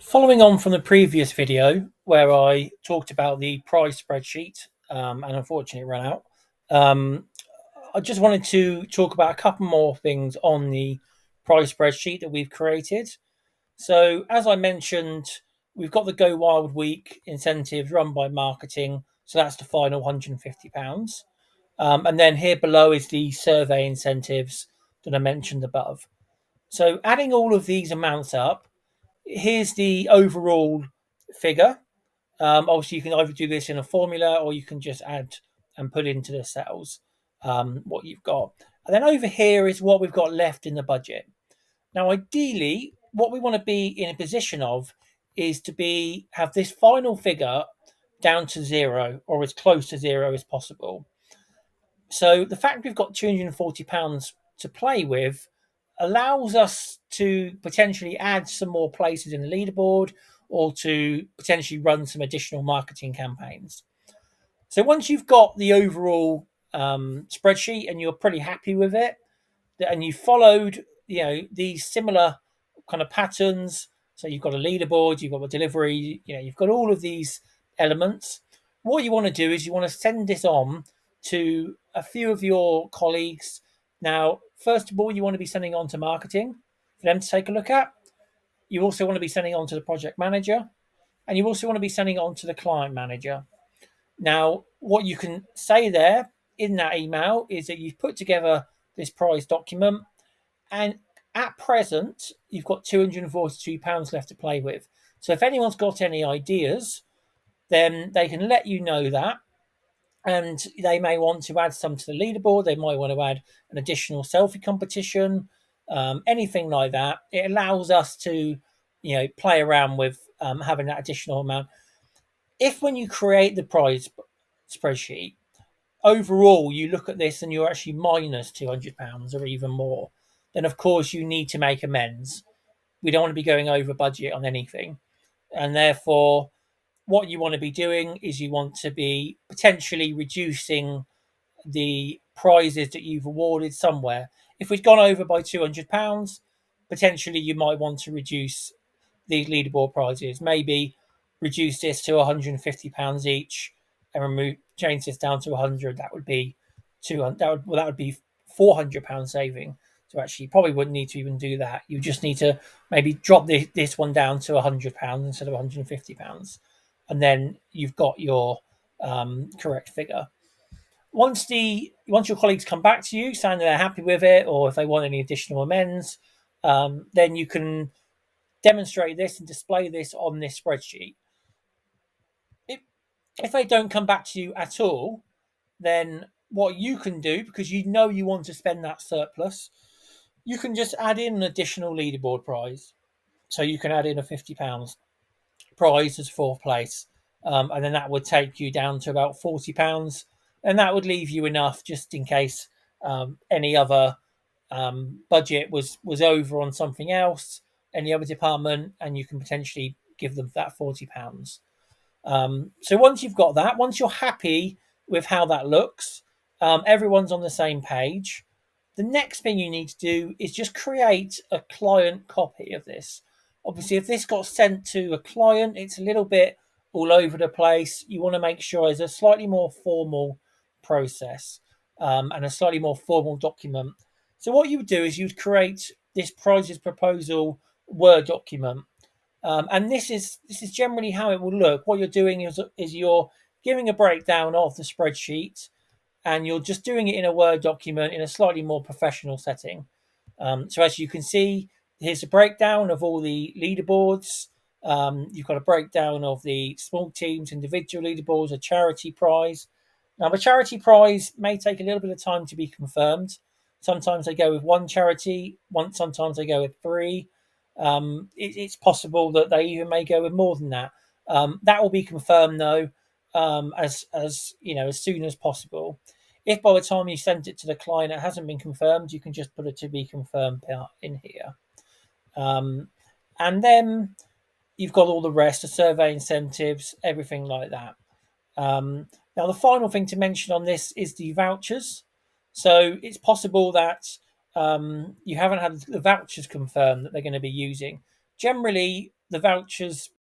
Following on from the previous video where I talked about the price spreadsheet, and unfortunately it ran out, um, I just wanted to talk about a couple more things on the price spreadsheet that we've created. So, as I mentioned, we've got the Go Wild Week incentives run by marketing. So, that's the final £150. And then here below is the survey incentives that I mentioned above. So, adding all of these amounts up, here's the overall figure. Obviously, you can either do this in a formula or you can just add and put into the cells what you've got. And then over here is what we've got left in the budget. Now, ideally, what we want to be in a position of is to be have this final figure down to zero or as close to zero as possible. So the fact we've got £240 to play with allows us to potentially add some more places in the leaderboard or to potentially run some additional marketing campaigns. So once you've got the overall spreadsheet and you're pretty happy with it, and you followed, these similar kind of patterns. So you've got a leaderboard, you've got a delivery, you've got all of these elements. What you want to do is you want to send this on to a few of your colleagues. Now, first of all, you want to be sending on to marketing for them to take a look at. You also want to be sending on to the project manager, and you also want to be sending on to the client manager. Now, what you can say there in that email is that you've put together this prize document, and at present, you've got £242 left to play with. So if anyone's got any ideas, then they can let you know that. And they may want to add some to the leaderboard. They might want to add an additional selfie competition, anything like that. It allows us to, play around with having that additional amount. If when you create the prize spreadsheet, overall you look at this and you're actually minus £200 or even more, then of course you need to make amends. We don't want to be going over budget on anything, and therefore what you want to be doing is you want to be potentially reducing the prizes that you've awarded somewhere. If we'd gone over by £200, potentially you might want to reduce these leaderboard prizes, maybe reduce this to £150 each and change this down to 100. That would be that would be £400 saving. So actually, you probably wouldn't need to even do that. You just need to maybe drop this one down to £100 instead of £150, and then you've got your correct figure. Once your colleagues come back to you saying they're happy with it, or if they want any additional amends, then you can demonstrate this and display this on this spreadsheet. If they don't come back to you at all, then what you can do, because you know you want to spend that surplus, you can just add in an additional leaderboard prize. So you can add in a £50 prize as fourth place, and then that would take you down to about £40, and that would leave you enough just in case any other budget was over on something else, any other department, and you can potentially give them that £40. So once you've got that, once you're happy with how that looks, everyone's on the same page. The next thing you need to do is just create a client copy of this. Obviously, if this got sent to a client, it's a little bit all over the place. You want to make sure there's a slightly more formal process and a slightly more formal document. So what you would do is you'd create this prizes proposal Word document. And this is generally how it will look. What you're doing is you're giving a breakdown of the spreadsheet, and you're just doing it in a Word document in a slightly more professional setting. So as you can see, here's a breakdown of all the leaderboards. You've got a breakdown of the small teams, individual leaderboards, a charity prize. Now, the charity prize may take a little bit of time to be confirmed. Sometimes they go with one charity, sometimes they go with three. It's possible that they even may go with more than that. That will be confirmed though, as soon as possible. If by the time you sent it to the client it hasn't been confirmed, you can just put a to be confirmed part in here. And then you've got all the rest, the survey incentives, everything like that. Now, the final thing to mention on this is the vouchers. So it's possible that you haven't had the vouchers confirmed that they're going to be using. Generally, the vouchers